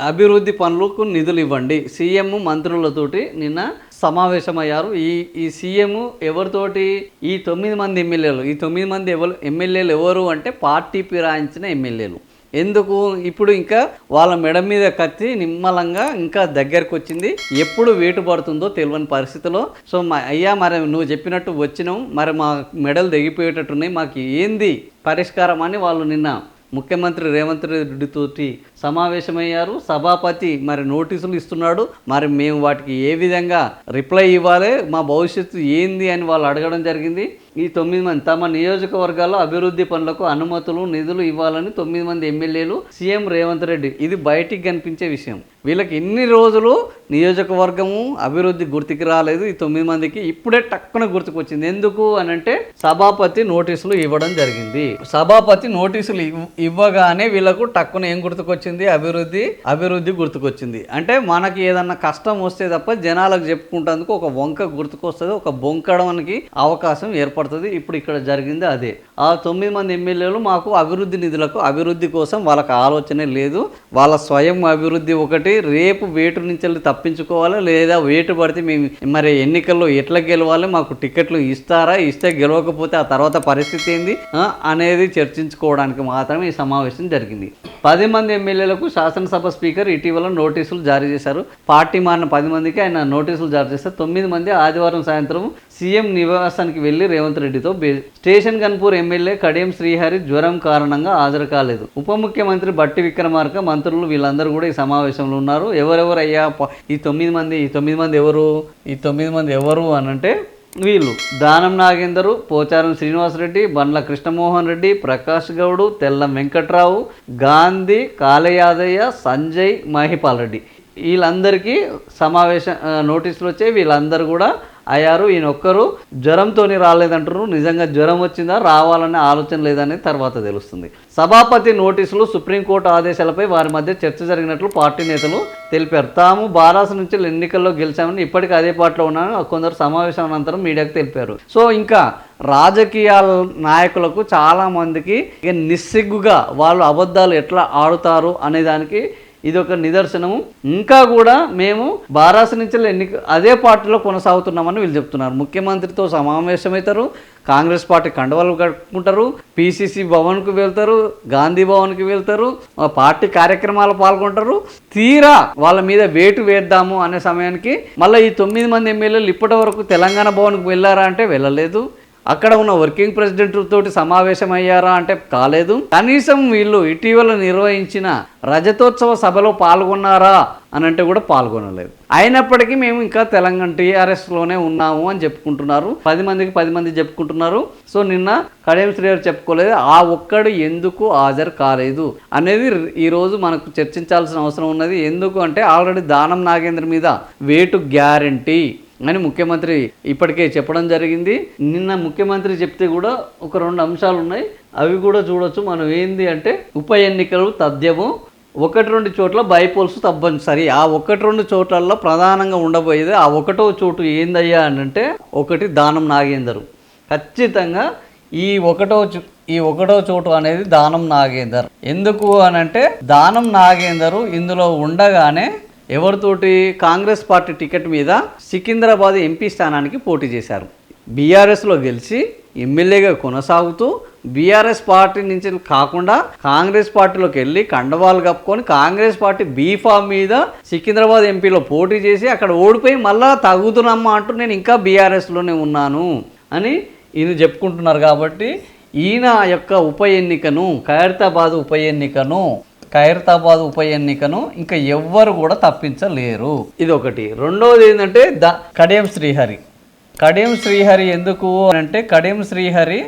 అభివృద్ధి పనులకు నిధులు ఇవ్వండి. సీఎం మంత్రులతోటి నిన్న సమావేశమయ్యారు. ఈ సీఎం ఎవరితోటి? ఈ 9 మంది ఎమ్మెల్యేలు. ఈ 9 మంది ఎమ్మెల్యేలు ఎవరు అంటే పార్టీ ఫిరాయించిన ఎమ్మెల్యేలు. ఎందుకు? ఇప్పుడు ఇంకా వాళ్ళ మెడ మీద కత్తి నిమ్మలంగా ఇంకా దగ్గరకు వచ్చింది. ఎప్పుడు వేటు పడుతుందో తెలియని పరిస్థితిలో. సో అయ్యా మరి నువ్వు చెప్పినట్టు వచ్చినాం, మరి మా మెడలు తెగిపోయేటట్టున్నాయి, మాకు ఏంది పరిష్కారం అని వాళ్ళు నిన్న ముఖ్యమంత్రి రేవంత్ రెడ్డితోటి సమావేశమయ్యారు. సభాపతి మరి నోటీసులు ఇస్తున్నాడు. మరి మేము వాటికి ఏ విధంగా రిప్లై ఇవ్వాలి, మా భవిష్యత్తు ఏంది అని వాళ్ళు అడగడం జరిగింది. ఈ 9 మంది తమ నియోజకవర్గాల్లో అభివృద్ధి పనులకు అనుమతులు నిధులు ఇవ్వాలని 9 మంది ఎమ్మెల్యేలు సీఎం రేవంత్ రెడ్డి. ఇది బయటికి కనిపించే విషయం. వీళ్ళకి ఎన్ని రోజులు నియోజకవర్గము అభివృద్ధి గుర్తుకు రాలేదు. ఈ 9 మందికి ఇప్పుడే టక్కున గుర్తుకొచ్చింది. ఎందుకు అని అంటే సభాపతి నోటీసులు ఇవ్వడం జరిగింది. సభాపతి నోటీసులు ఇవ్వగానే వీళ్ళకు టక్కున ఏం గుర్తుకొచ్చింది? అభివృద్ధి గుర్తుకొచ్చింది. అంటే మనకి ఏదన్నా కష్టం వస్తే తప్ప జనాలకు చెప్పుకుంటేందుకు ఒక వంక గుర్తుకొస్తుంది, ఒక బొంకడానికి అవకాశం ఏర్పడుతుంది. ఇప్పుడు ఇక్కడ జరిగింది అదే. ఆ 9 మంది ఎమ్మెల్యేలు మాకు అభివృద్ధి నిధులకు అభివృద్ధి కోసం వాళ్ళకి ఆలోచనే లేదు. వాళ్ళ స్వయం అభివృద్ధి ఒకటి, రేపు వేటు నుంచి వెళ్ళి తప్పించుకోవాలి, లేదా వేటు పడితే మేము మరి ఎన్నికల్లో ఎట్లా గెలవాలి, మాకు టికెట్లు ఇస్తారా, ఇస్తే గెలవకపోతే ఆ తర్వాత పరిస్థితి ఏంది అనేది చర్చించుకోవడానికి మాత్రమే ఈ సమావేశం జరిగింది. 10 మంది ఎమ్మెల్యేలకు శాసనసభ స్పీకర్ ఇటీవల నోటీసులు జారీ చేశారు. పార్టీ మారిన 10 మందికి ఆయన నోటీసులు జారీ చేశారు. 9 మంది ఆదివారం సాయంత్రం సీఎం నివాసానికి వెళ్లి రేవంత్ రెడ్డితో స్టేషన్ గన్పూర్ ఎమ్మెల్యే కడియం శ్రీహరి జ్వరం కారణంగా హాజరు కాలేదు. ఉప ముఖ్యమంత్రి బట్టి విక్రమార్క, మంత్రులు వీళ్ళందరూ కూడా ఈ సమావేశంలో ఉన్నారు. ఎవరెవరయ్యా ఈ 9 మంది ఎవరు అనంటే వీళ్ళు దానం నాగేందరు, పోచారం శ్రీనివాసరెడ్డి, బండ్ల కృష్ణమోహన్ రెడ్డి, ప్రకాష్ గౌడ్, తెల్లం వెంకట్రావు, గాంధీ, కాళయాదయ్య, సంజయ్, మహిపాల్ రెడ్డి వీళ్ళందరికీ నోటీసులు వచ్చాయి. వీళ్ళందరూ కూడా అయ్యారు. ఈయన ఒక్కరు జ్వరంతో రాలేదంటారు. నిజంగా జ్వరం వచ్చిందా, రావాలనే ఆలోచన లేదనేది తర్వాత తెలుస్తుంది. సభాపతి నోటీసులు, సుప్రీంకోర్టు ఆదేశాలపై వారి మధ్య చర్చ జరిగినట్లు పార్టీ నేతలు తెలిపారు. తాము బారాస నుంచి ఎన్నికల్లో గెలిచామని, ఇప్పటికీ అదే పార్టీలో ఉన్నామని కొందరు సమావేశం అనంతరం మీడియాకు తెలిపారు. సో ఇంకా రాజకీయ నాయకులకు చాలామందికి ఇక నిస్సిగ్గుగా వాళ్ళు అబద్ధాలు ఎట్లా ఆడుతారు అనే దానికి ఇదొక నిదర్శనము. ఇంకా కూడా మేము బారాస నుంచి అదే పార్టీలో కొనసాగుతున్నామని వీళ్ళు చెప్తున్నారు. ముఖ్యమంత్రితో సమావేశమవుతారు, కాంగ్రెస్ పార్టీ కండవాలు కట్టుకుంటారు, పిసిసి భవన్కు వెళ్తారు, గాంధీ భవన్కి వెళ్తారు, పార్టీ కార్యక్రమాలు పాల్గొంటారు. తీరా వాళ్ళ మీద వేటు వేద్దాము అనే సమయానికి మళ్ళీ ఈ 9 మంది ఎమ్మెల్యేలు ఇప్పటి వరకు తెలంగాణ భవన్కు వెళ్ళారా అంటే వెళ్ళలేదు. అక్కడ ఉన్న వర్కింగ్ ప్రెసిడెంట్ తోటి సమావేశం అయ్యారా అంటే కాలేదు. కనీసం వీళ్ళు ఇటీవల నిర్వహించిన రజతోత్సవ సభలో పాల్గొన్నారా అని అంటే కూడా పాల్గొనలేదు. అయినప్పటికీ మేము ఇంకా తెలంగాణ టీఆర్ఎస్లోనే ఉన్నాము అని చెప్పుకుంటున్నారు. 10 మందికి 10 మంది చెప్పుకుంటున్నారు. సో నిన్న కడియం శ్రీహరి చెప్పుకోలేదు. ఆ ఒక్కడు ఎందుకు హాజరు కాలేదు అనేది ఈరోజు మనకు చర్చించాల్సిన అవసరం ఉన్నది. ఎందుకు అంటే ఆల్రెడీ దానం నాగేంద్ర మీద వేటు గ్యారంటీ అని ముఖ్యమంత్రి ఇప్పటికే చెప్పడం జరిగింది. నిన్న ముఖ్యమంత్రి చెప్తే కూడా ఒక 2 అంశాలు ఉన్నాయి, అవి కూడా చూడొచ్చు మనం. ఏంది అంటే ఉప ఎన్నికలు తథ్యము, 1-2 చోట్ల బైపోల్స్ తప్పనిసరి. ఆ 1-2 చోట్లలో ప్రధానంగా ఉండబోయేది ఆ 1వ చోటు ఏందయ్యా అని అంటే ఒకటి దానం నాగేందరు. ఖచ్చితంగా ఈ 1వ చోటు అనేది దానం నాగేందర్. ఎందుకు అని అంటే దానం నాగేందరు ఇందులో ఉండగానే ఎవరితోటి కాంగ్రెస్ పార్టీ టికెట్ మీద సికింద్రాబాద్ ఎంపీ స్థానానికి పోటీ చేశారు. బీఆర్ఎస్లో గెలిచి ఎమ్మెల్యేగా కొనసాగుతూ బీఆర్ఎస్ పార్టీ నుంచి కాకుండా కాంగ్రెస్ పార్టీలోకి వెళ్ళి కండవాలు కప్పుకొని కాంగ్రెస్ పార్టీ బీఫామ్ మీద సికింద్రాబాద్ ఎంపీలో పోటీ చేసి అక్కడ ఓడిపోయి మళ్ళా తగ్గుతున్నమ్మా అంటూ నేను ఇంకా బీఆర్ఎస్లోనే ఉన్నాను అని ఈయన చెప్పుకుంటున్నారు. కాబట్టి ఈయన యొక్క ఖైరతాబాద్ ఉప ఎన్నికను ఇంకా ఎవ్వరు కూడా తప్పించలేరు. ఇది ఒకటి. రెండవది ఏంటంటే కడియం శ్రీహరి ఎందుకు అంటే కడియం శ్రీహరి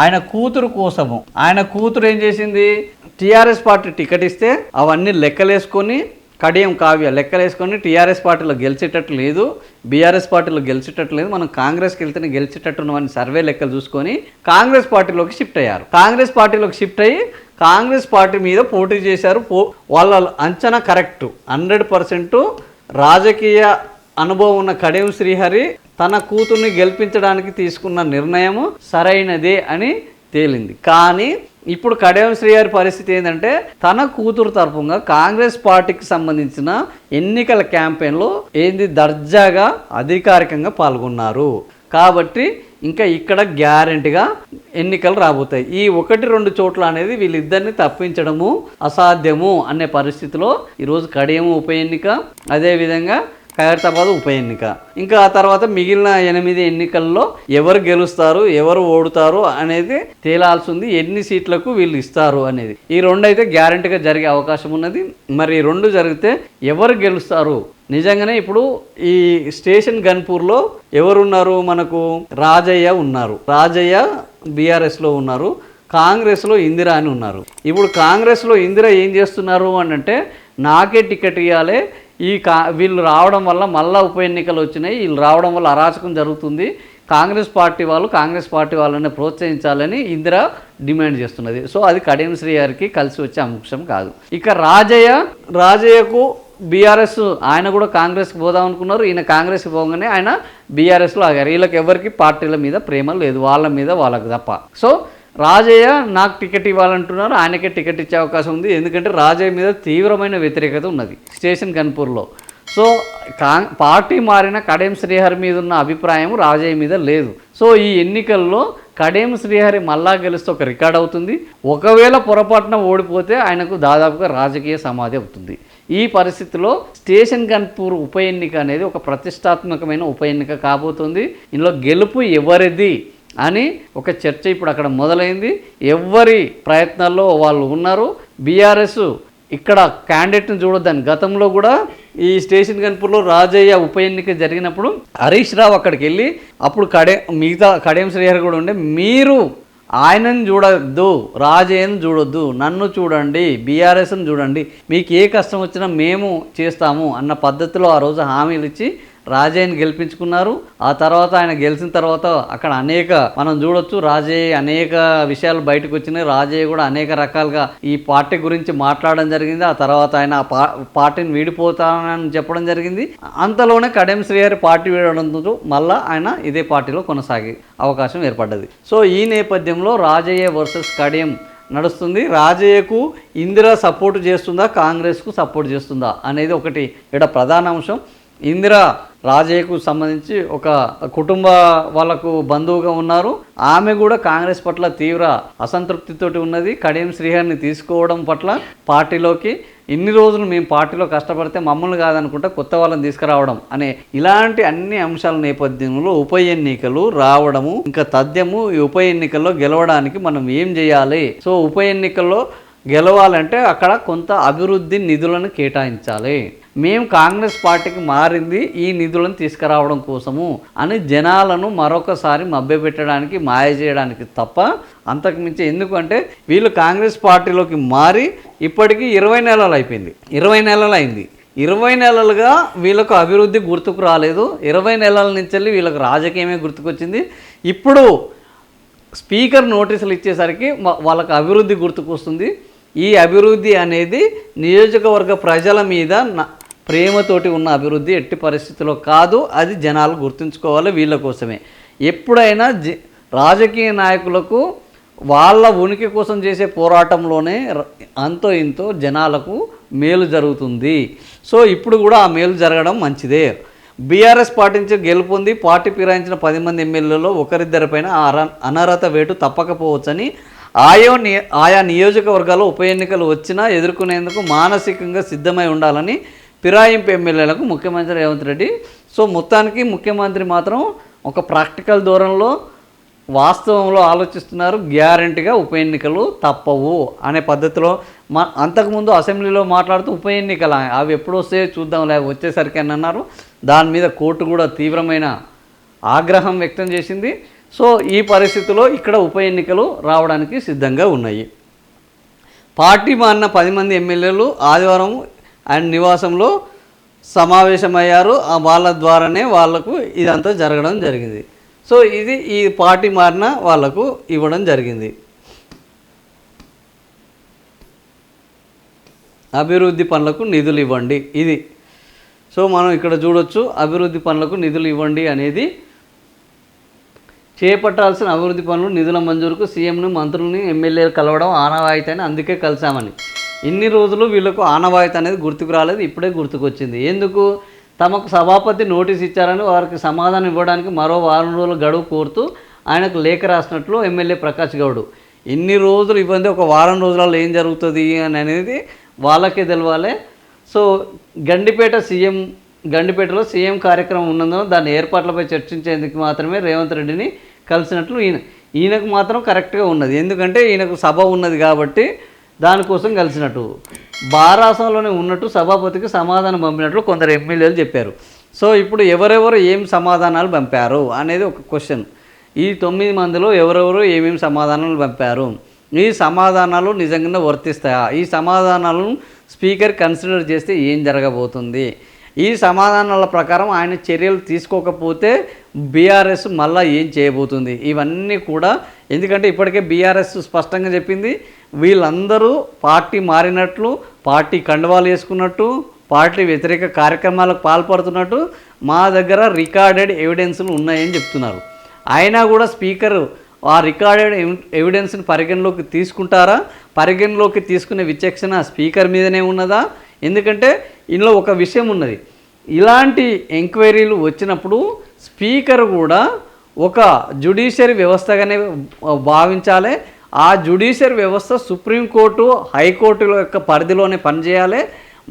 ఆయన కూతురు కోసము, ఆయన కూతురు ఏం చేసింది, టీఆర్ఎస్ పార్టీ టికెట్ ఇస్తే అవన్నీ లెక్కలేసుకొని కడియం కావ్య లెక్కలేసుకొని టీఆర్ఎస్ పార్టీలో గెలిచేటట్టు లేదు, బీఆర్ఎస్ పార్టీలో గెలిచేటట్టు లేదు, మనం కాంగ్రెస్కి వెళ్తేనే గెలిచేటట్టున్నామని సర్వే లెక్కలు చూసుకొని కాంగ్రెస్ పార్టీలోకి షిఫ్ట్ అయ్యారు. కాంగ్రెస్ పార్టీలోకి షిఫ్ట్ అయ్యి కాంగ్రెస్ పార్టీ మీద పోటీ చేశారు. వాళ్ళ అంచనా కరెక్ట్. 100% రాజకీయ అనుభవం ఉన్న కడియం శ్రీహరి తన కూతుర్ని గెలిపించడానికి తీసుకున్న నిర్ణయం సరైనదే అని తేలింది. కానీ ఇప్పుడు కడియం శ్రీహరి పరిస్థితి ఏంటంటే తన కూతురు తరపుగా కాంగ్రెస్ పార్టీకి సంబంధించిన ఎన్నికల క్యాంపెయిన్లో దర్జాగా అధికారికంగా పాల్గొన్నారు. కాబట్టి ఇంకా ఇక్కడ గ్యారెంటీగా ఎన్నికలు రాబోతాయి. ఈ 1-2 చోట్ల అనేది వీళ్ళిద్దరిని తప్పించడము అసాధ్యము అనే పరిస్థితిలో ఈరోజు కడియం ఉప ఎన్నిక, అదేవిధంగా ఖైరతాబాద్ ఉప ఎన్నిక, ఇంకా ఆ తర్వాత మిగిలిన 8 ఎన్నికల్లో ఎవరు గెలుస్తారు, ఎవరు ఓడుతారు అనేది తేలాల్సి ఉంది. ఎన్ని సీట్లకు వీళ్ళు ఇస్తారు అనేది. ఈ 2 అయితే గ్యారెంటీగా జరిగే అవకాశం ఉన్నది. మరి 2 జరిగితే ఎవరు గెలుస్తారు? నిజంగానే ఇప్పుడు ఈ స్టేషన్ గన్పూర్లో ఎవరున్నారు? మనకు రాజయ్య ఉన్నారు. రాజయ్య బీఆర్ఎస్లో ఉన్నారు. కాంగ్రెస్లో ఇందిరా అని ఉన్నారు. ఇప్పుడు కాంగ్రెస్లో ఇందిరా ఏం చేస్తున్నారు అని అంటే, నాకే టికెట్ ఇవ్వాలి, వీళ్ళు రావడం వల్ల మళ్ళీ ఉప ఎన్నికలు వచ్చినాయి, వీళ్ళు రావడం వల్ల అరాచకం జరుగుతుంది, కాంగ్రెస్ పార్టీ వాళ్ళని ప్రోత్సహించాలని ఇందిరా డిమాండ్ చేస్తున్నది. సో అది కడియం శ్రీహరికి కలిసి వచ్చే అంశం కాదు. ఇక రాజయ్యకు బీఆర్ఎస్, ఆయన కూడా కాంగ్రెస్కి పోదాం అనుకున్నారు. ఈయన కాంగ్రెస్కి పోగానే ఆయన బీఆర్ఎస్లో ఆగారు. వీళ్ళకి ఎవరికి పార్టీల మీద ప్రేమ లేదు, వాళ్ళ మీద వాళ్ళకి తప్ప. సో రాజయ్య నాకు టికెట్ ఇవ్వాలంటున్నారు, ఆయనకే టికెట్ ఇచ్చే అవకాశం ఉంది. ఎందుకంటే రాజయ్య మీద తీవ్రమైన వ్యతిరేకత ఉన్నది స్టేషన్ గన్పూర్లో. సో పార్టీ మారిన కడియం శ్రీహరి మీద ఉన్న అభిప్రాయం రాజయ్య మీద లేదు. సో ఈ ఎన్నికల్లో కడియం శ్రీహరి మళ్ళా గెలిస్తే ఒక రికార్డ్ అవుతుంది. ఒకవేళ పొరపాటున ఓడిపోతే ఆయనకు దాదాపుగా రాజకీయ సమాధి అవుతుంది. ఈ పరిస్థితిలో స్టేషన్ గన్పూర్ ఉప ఎన్నిక అనేది ఒక ప్రతిష్టాత్మకమైన ఉప ఎన్నిక కాబోతుంది. ఇందులో గెలుపు ఎవరిది అని ఒక చర్చ ఇప్పుడు అక్కడ మొదలైంది. ఎవరి ప్రయత్నాల్లో వాళ్ళు ఉన్నారు. బీఆర్ఎస్ ఇక్కడ క్యాండిడేట్ని చూడొద్దని గతంలో కూడా ఈ స్టేషన్ గన్పూర్లో రాజయ్య ఉప ఎన్నిక జరిగినప్పుడు హరీష్ రావు అక్కడికి వెళ్ళి అప్పుడు కడియం శ్రీహరి కూడా ఉండే, మీరు ఆయనను చూడొద్దు, రాజయ్యను చూడొద్దు, నన్ను చూడండి, బీఆర్ఎస్ని చూడండి, మీకు ఏ కష్టం వచ్చినా మేము చేస్తాము అన్న పద్ధతిలో ఆ రోజు హామీలు ఇచ్చి రాజయ్యని గెలిపించుకున్నారు. ఆ తర్వాత ఆయన గెలిచిన తర్వాత అక్కడ మనం చూడొచ్చు, రాజయ్య అనేక విషయాలు బయటకు వచ్చినాయి. రాజయ్య కూడా అనేక రకాలుగా ఈ పార్టీ గురించి మాట్లాడడం జరిగింది. ఆ తర్వాత ఆయన పార్టీని వీడిపోతానని చెప్పడం జరిగింది. అంతలోనే కడియం శ్రీహరి పార్టీ వీడడంతో మళ్ళీ ఆయన ఇదే పార్టీలో కొనసాగే అవకాశం ఏర్పడ్డది. సో ఈ నేపథ్యంలో రాజయ్య వర్సెస్ కడియం నడుస్తుంది. రాజయ్యకు ఇందిరా సపోర్ట్ చేస్తుందా, కాంగ్రెస్కు సపోర్ట్ చేస్తుందా అనేది ఒకటి ఇక్కడ ప్రధాన అంశం. ఇందిరా రాజయ్యకు సంబంధించి ఒక కుటుంబ వాళ్ళకు బంధువుగా ఉన్నారు. ఆమె కూడా కాంగ్రెస్ పట్ల తీవ్ర అసంతృప్తితోటి ఉన్నది. కడియం శ్రీహరిని తీసుకోవడం పట్ల పార్టీలోకి ఇన్ని రోజులు మేము పార్టీలో కష్టపడితే మమ్మల్ని కాదనుకుంటా కొత్త వాళ్ళని తీసుకురావడం అనే ఇలాంటి అన్ని అంశాల నేపథ్యంలో ఉప ఎన్నికలు రావడము ఇంకా తథ్యము. ఈ ఉప ఎన్నికల్లో గెలవడానికి మనం ఏం చేయాలి? సో ఉప ఎన్నికల్లో గెలవాలంటే అక్కడ కొంత అభివృద్ధి నిధులను కేటాయించాలి. మేము కాంగ్రెస్ పార్టీకి మారింది ఈ నిధులను తీసుకురావడం కోసము అని జనాలను మరొకసారి మభ్యపెట్టడానికి, మాయ చేయడానికి తప్ప అంతకుమించి. ఎందుకంటే వీళ్ళు కాంగ్రెస్ పార్టీలోకి మారి ఇప్పటికీ 20 నెలలు అయిపోయింది. 20 నెలలు అయింది. 20 నెలలుగా వీళ్ళకు అభివృద్ధి గుర్తుకు రాలేదు. 20 నెలల నుంచి వీళ్ళకు రాజకీయమే గుర్తుకొచ్చింది. ఇప్పుడు స్పీకర్ నోటీసులు ఇచ్చేసరికి వాళ్ళకు అభివృద్ధి గుర్తుకొస్తుంది. ఈ అభివృద్ధి అనేది నియోజకవర్గ ప్రజల మీద ప్రేమతోటి ఉన్న అభివృద్ధి ఎట్టి పరిస్థితుల్లో కాదు. అది జనాలు గుర్తుంచుకోవాలి. వీళ్ళ కోసమే ఎప్పుడైనా రాజకీయ నాయకులకు వాళ్ళ ఉనికి కోసం చేసే పోరాటంలోనే అంతో ఇంతో జనాలకు మేలు జరుగుతుంది. సో ఇప్పుడు కూడా ఆ మేలు జరగడం మంచిదే. బీఆర్ఎస్ పార్టీ నుంచి గెలుపొంది పార్టీ ఫిరాయించిన 10 మంది ఎమ్మెల్యేలలో ఒకరిద్దరిపైన అనర్హత వేటు తప్పకపోవచ్చని ఆయా నియోజకవర్గాల్లో ఉప ఎన్నికలు వచ్చినా ఎదుర్కొనేందుకు మానసికంగా సిద్ధమై ఉండాలని ఫిరాయింపు ఎమ్మెల్యేలకు ముఖ్యమంత్రి రేవంత్ రెడ్డి. సో మొత్తానికి ముఖ్యమంత్రి మాత్రం ఒక ప్రాక్టికల్ ధోరణిలో వాస్తవంలో ఆలోచిస్తున్నారు. గ్యారెంటీగా ఉప ఎన్నికలు తప్పవు అనే పద్ధతిలో అంతకుముందు అసెంబ్లీలో మాట్లాడుతూ ఉప ఎన్నికలు అవి ఎప్పుడు వస్తే చూద్దాం వచ్చేసరికి అని అన్నారు. దాని మీద కోర్టు కూడా తీవ్రమైన ఆగ్రహం వ్యక్తం చేసింది. సో ఈ పరిస్థితిలో ఇక్కడ ఉప ఎన్నికలు రావడానికి సిద్ధంగా ఉన్నాయి. పార్టీ మారిన 10 మంది ఎమ్మెల్యేలు ఆదివారం ఆయన నివాసంలో సమావేశమయ్యారు. వాళ్ళ ద్వారానే వాళ్లకు ఇదంతా జరగడం జరిగింది. సో ఇది ఈ పార్టీ మారిన వాళ్లకు ఇవ్వడం జరిగింది. అభివృద్ధి పనులకు నిధులు ఇవ్వండి ఇది. సో మనం ఇక్కడ చూడొచ్చు, అభివృద్ధి పనులకు నిధులు ఇవ్వండి అనేది చేపట్టాల్సిన అభివృద్ధి పనులు నిధుల మంజూరుకు సీఎంను మంత్రుల్ని ఎమ్మెల్యేలు కలవడం ఆనవాయితీ అని అందుకే కలిసామని. ఇన్ని రోజులు వీళ్ళకు ఆనవాయితీ అనేది గుర్తుకు రాలేదు, ఇప్పుడే గుర్తుకొచ్చింది. ఎందుకు? తమకు సభాపతి నోటీస్ ఇచ్చారని వారికి సమాధానం ఇవ్వడానికి మరో వారం రోజుల గడువు కోరుతూ ఆయనకు లేఖ రాసినట్లు ఎమ్మెల్యే ప్రకాష్ గౌడ్. ఇన్ని రోజులు ఇబ్బంది, ఒక వారం రోజులలో ఏం జరుగుతుంది అని అనేది వాళ్ళకే తెలవాలి. సో గండిపేటలో సీఎం కార్యక్రమం ఉన్నందున దాని ఏర్పాట్లపై చర్చించేందుకు మాత్రమే రేవంత్ రెడ్డిని కలిసినట్లు ఈయనకు మాత్రం కరెక్ట్గా ఉన్నది. ఎందుకంటే ఈయనకు సభ ఉన్నది కాబట్టి దానికోసం కలిసినట్టు. బారాసంలోనే ఉన్నట్టు సభాపతికి సమాధానం పంపినట్లు కొందరు ఎమ్మెల్యేలు చెప్పారు. సో ఇప్పుడు ఎవరెవరు ఏం సమాధానాలు పంపారు అనేది ఒక క్వశ్చన్. ఈ 9 మందిలో ఎవరెవరు ఏమేమి సమాధానాలు పంపారు, ఈ సమాధానాలు నిజంగానే వర్తిస్తాయా, ఈ సమాధానాలను స్పీకర్ కన్సిడర్ చేస్తే ఏం జరగబోతుంది, ఈ సమాధానాల ప్రకారం ఆయన చర్యలు తీసుకోకపోతే బీఆర్ఎస్ మళ్ళీ ఏం చేయబోతుంది, ఇవన్నీ కూడా. ఎందుకంటే ఇప్పటికే బీఆర్ఎస్ స్పష్టంగా చెప్పింది, వీళ్ళందరూ పార్టీ మారినట్లు, పార్టీ కండువాలు వేసుకున్నట్టు, పార్టీ వ్యతిరేక కార్యక్రమాలకు పాల్పడుతున్నట్టు మా దగ్గర రికార్డెడ్ ఎవిడెన్స్లు ఉన్నాయని చెప్తున్నారు. అయినా కూడా స్పీకర్ ఆ రికార్డెడ్ ఎవిడెన్స్ని పరిగణలోకి తీసుకుంటారా? పరిగణలోకి తీసుకునే విచక్షణ స్పీకర్ మీదనే ఉన్నదా? ఎందుకంటే ఇందులో ఒక విషయం ఉన్నది. ఇలాంటి ఎంక్వైరీలు వచ్చినప్పుడు స్పీకర్ కూడా ఒక జ్యుడిషియరీ వ్యవస్థగానే భావించాలి. ఆ జ్యుడిషియరీ వ్యవస్థ సుప్రీంకోర్టు, హైకోర్టుల యొక్క పరిధిలోనే పనిచేయాలి.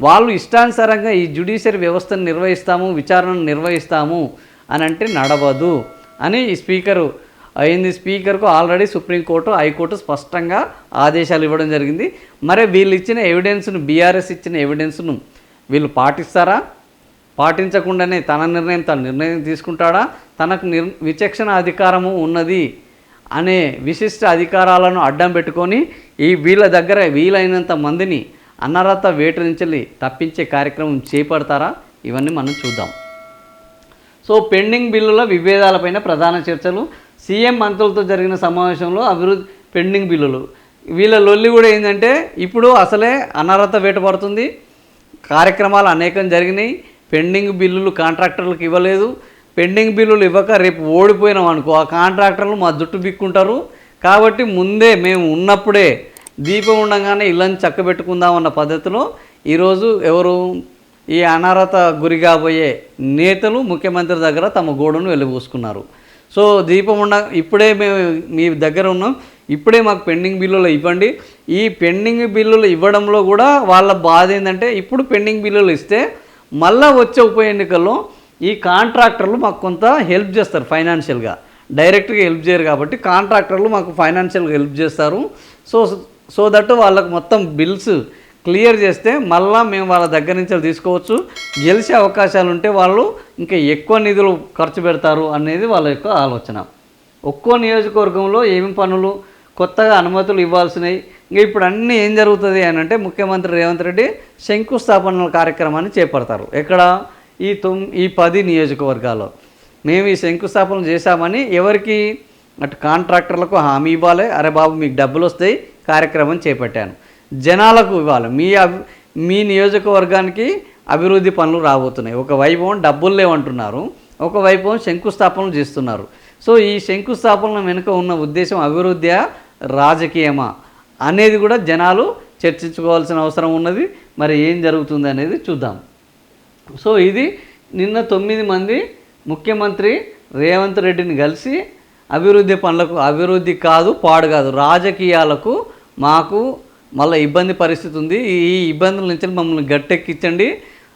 వాళ్ళు ఇష్టానుసారంగా ఈ జ్యుడిషియరీ వ్యవస్థను నిర్వహిస్తాము, విచారణను నిర్వహిస్తాము అని అంటే నడవదు అని ఈ స్పీకర్కు ఆల్రెడీ సుప్రీంకోర్టు, హైకోర్టు స్పష్టంగా ఆదేశాలు ఇవ్వడం జరిగింది. మరి వీళ్ళు ఇచ్చిన ఎవిడెన్స్ను, బీఆర్ఎస్ ఇచ్చిన ఎవిడెన్స్ను వీళ్ళు పాటిస్తారా? పాటించకుండానే తన నిర్ణయం తీసుకుంటాడా? తనకు విచక్షణ అధికారము ఉన్నది అనే విశిష్ట అధికారాలను అడ్డం పెట్టుకొని వీళ్ళ దగ్గర వీలైనంత మందిని అనర్హత వేటు నుంచి తప్పించే కార్యక్రమం చేపడతారా? ఇవన్నీ మనం చూద్దాం. సో పెండింగ్ బిల్లుల విభేదాలపైన ప్రధాన చర్చలు. సీఎం మంత్రులతో జరిగిన సమావేశంలో అభివృద్ధి పెండింగ్ బిల్లులు, వీళ్ళ లొల్లి కూడా ఏంటంటే ఇప్పుడు అసలే అనర్హత వేట పడుతుంది, కార్యక్రమాలు అనేకం జరిగినాయి, పెండింగ్ బిల్లులు కాంట్రాక్టర్లకు ఇవ్వలేదు. పెండింగ్ బిల్లులు ఇవ్వక రేపు ఓడిపోయినాం అనుకో, ఆ కాంట్రాక్టర్లు మా జుట్టు బిక్కుంటారు. కాబట్టి ముందే మేము ఉన్నప్పుడే దీపం ఉండగానే ఇళ్ళని చక్కబెట్టుకుందామన్న పద్ధతిలో ఈరోజు ఈ అనర్హత గురి కాబోయే నేతలు ముఖ్యమంత్రి దగ్గర తమ గోడును వెలిబూసుకున్నారు. సో దీపం ఇప్పుడే మేము మీ దగ్గర ఉన్నాం, ఇప్పుడే మాకు పెండింగ్ బిల్లులు ఇవ్వండి. ఈ పెండింగ్ బిల్లులు ఇవ్వడంలో కూడా వాళ్ళ బాధ ఏంటంటే, ఇప్పుడు పెండింగ్ బిల్లులు ఇస్తే మళ్ళీ వచ్చే ఉప ఎన్నికల్లో ఈ కాంట్రాక్టర్లు మాకు కొంత హెల్ప్ చేస్తారు ఫైనాన్షియల్గా, డైరెక్ట్గా హెల్ప్ చేయరు కాబట్టి కాంట్రాక్టర్లు మాకు ఫైనాన్షియల్గా హెల్ప్ చేస్తారు. సో దట్ వాళ్ళకు మొత్తం బిల్స్ క్లియర్ చేస్తే మళ్ళీ మేము వాళ్ళ దగ్గర నుంచి తీసుకోవచ్చు, గెలిచే అవకాశాలు ఉంటే వాళ్ళు ఇంకా ఎక్కువ నిధులు ఖర్చు పెడతారు అనేది వాళ్ళ యొక్క ఆలోచన. ఒక్కో నియోజకవర్గంలో ఏమి పనులు, కొత్తగా అనుమతులు ఇవ్వాల్సినవి. ఇంకా ఇప్పుడు అన్నీ ఏం జరుగుతుంది అని అంటే, ముఖ్యమంత్రి రేవంత్ రెడ్డి శంకుస్థాపనల కార్యక్రమాన్ని చేపడతారు. ఎక్కడ? ఈ 10 నియోజకవర్గాల్లో మేము ఈ శంకుస్థాపన చేశామని ఎవరికి? అటు కాంట్రాక్టర్లకు హామీ ఇవ్వాలి, అరే బాబు మీకు డబ్బులు వస్తాయి, కార్యక్రమం చేపట్టాను. జనాలకు ఇవ్వాలి, మీ నియోజకవర్గానికి అభివృద్ధి పనులు రాబోతున్నాయి. ఒకవైపు డబ్బులు లేవంటున్నారు, ఒకవైపు శంకుస్థాపనలు చేస్తున్నారు. సో ఈ శంకుస్థాపన వెనుక ఉన్న ఉద్దేశం అభివృద్ధియా, రాజకీయమా అనేది కూడా జనాలు చర్చించుకోవాల్సిన అవసరం ఉన్నది. మరి ఏం జరుగుతుంది అనేది చూద్దాం. సో ఇది నిన్న 9 మంది ముఖ్యమంత్రి రేవంత్ రెడ్డిని కలిసి అభివృద్ధి పనులకు, అభివృద్ధి కాదు పాడు కాదు, రాజకీయాలకు మాకు మళ్ళీ ఇబ్బంది పరిస్థితి ఉంది, ఈ ఇబ్బందుల నుంచి మమ్మల్ని గట్టెక్కించండి,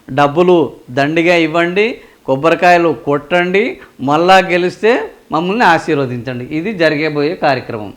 డబ్బులు దండిగా ఇవ్వండి, కొబ్బరికాయలు కొట్టండి, మళ్ళా గెలిస్తే మమ్మల్ని ఆశీర్వదించండి, ఇది జరగబోయే కార్యక్రమం.